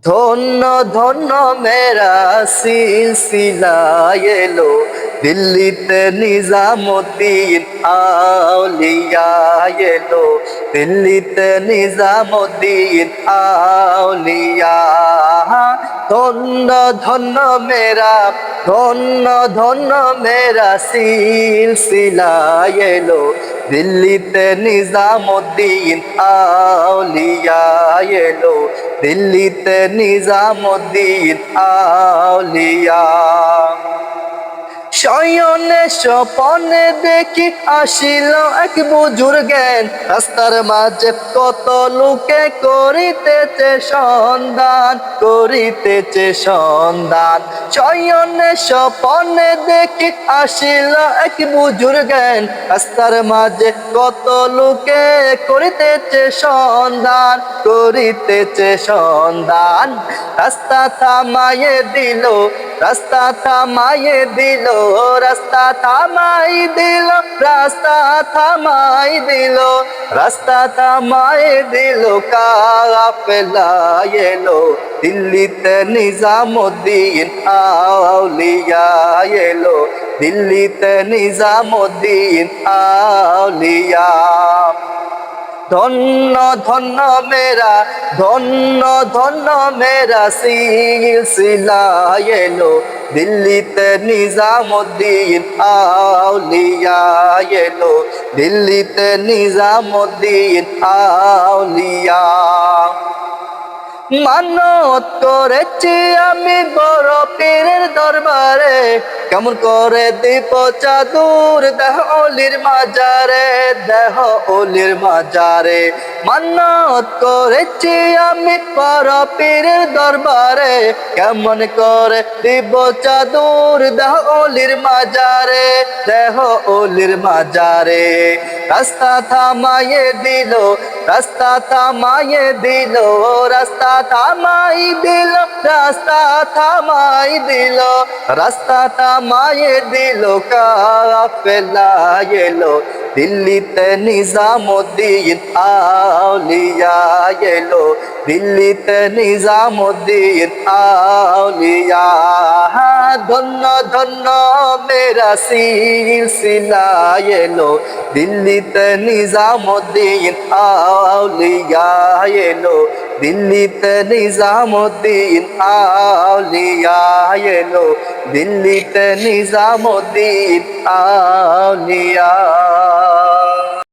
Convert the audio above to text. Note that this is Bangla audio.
ধন্য ধন্য মেরা সিলসিলা এলো দিল্লিতে নিজামুদ্দিন আউলিয়া এলো দিল্লিতে নিজামুদ্দিন আউলিয়া ধন্য ধন্য মেরা ধন্য ধন্য মেরা সিলসিলা এলো দিল্লিতে নিজামুদ্দিন আউলিয়া এলো দিল্লিতে নিজামুদ্দিন আউলিয়া শয়নে স্বপনে দেখি আসিল এক বুজুর্গেন রাস্তার মাঝে কত লোকে করিতেছে সন্ধান শয়নে স্বপনে দেখি আসিল এক বুজুর্গেন রাস্তার মাঝে কত লোকে করিতেছে সন্ধান রাস্তা থামাইয়ে দিল রাস্তা থামাই দিল কাফেলা এলো দিল্লিতে নিজামুদ্দিন আউলিয়া এলো দিল্লিতে নিজামুদ্দিন আউলিয়া ধন্য ধন্য মেরা সিলসিলা এলো দিল্লিতে নিজামুদ্দিন আউলিয়া এলো দিল্লিতে নিজামুদ্দিন আউলিয়া মানত করেছি আমি বড় পীরের দরবারে কেমন করে দীপ চাদুর দেহ অলির মাজারে মানত করেছি আমি বড় পীরের দরবারে কেমন করে দীপ চাদুর দেহ অলির মাজারে রাস্তা থামাইয়ে দিল রাস্তা থামাই দিল কাফেলা এলো দিল্লিতে নিজামুদ্দিন আউলিয়া এলো দিল্লিতে নিজামুদ্দিন আউলিয়া ধন্য ধন্য মেরা সিলসিলা এলো দিল্লিতে নিজামুদ্দিন আউলিয়া এলো দিল্লিতে নিজামুদ্দিন আউলিয়া এলো দিল্লিতে নিজামুদ্দিন আউলিয়া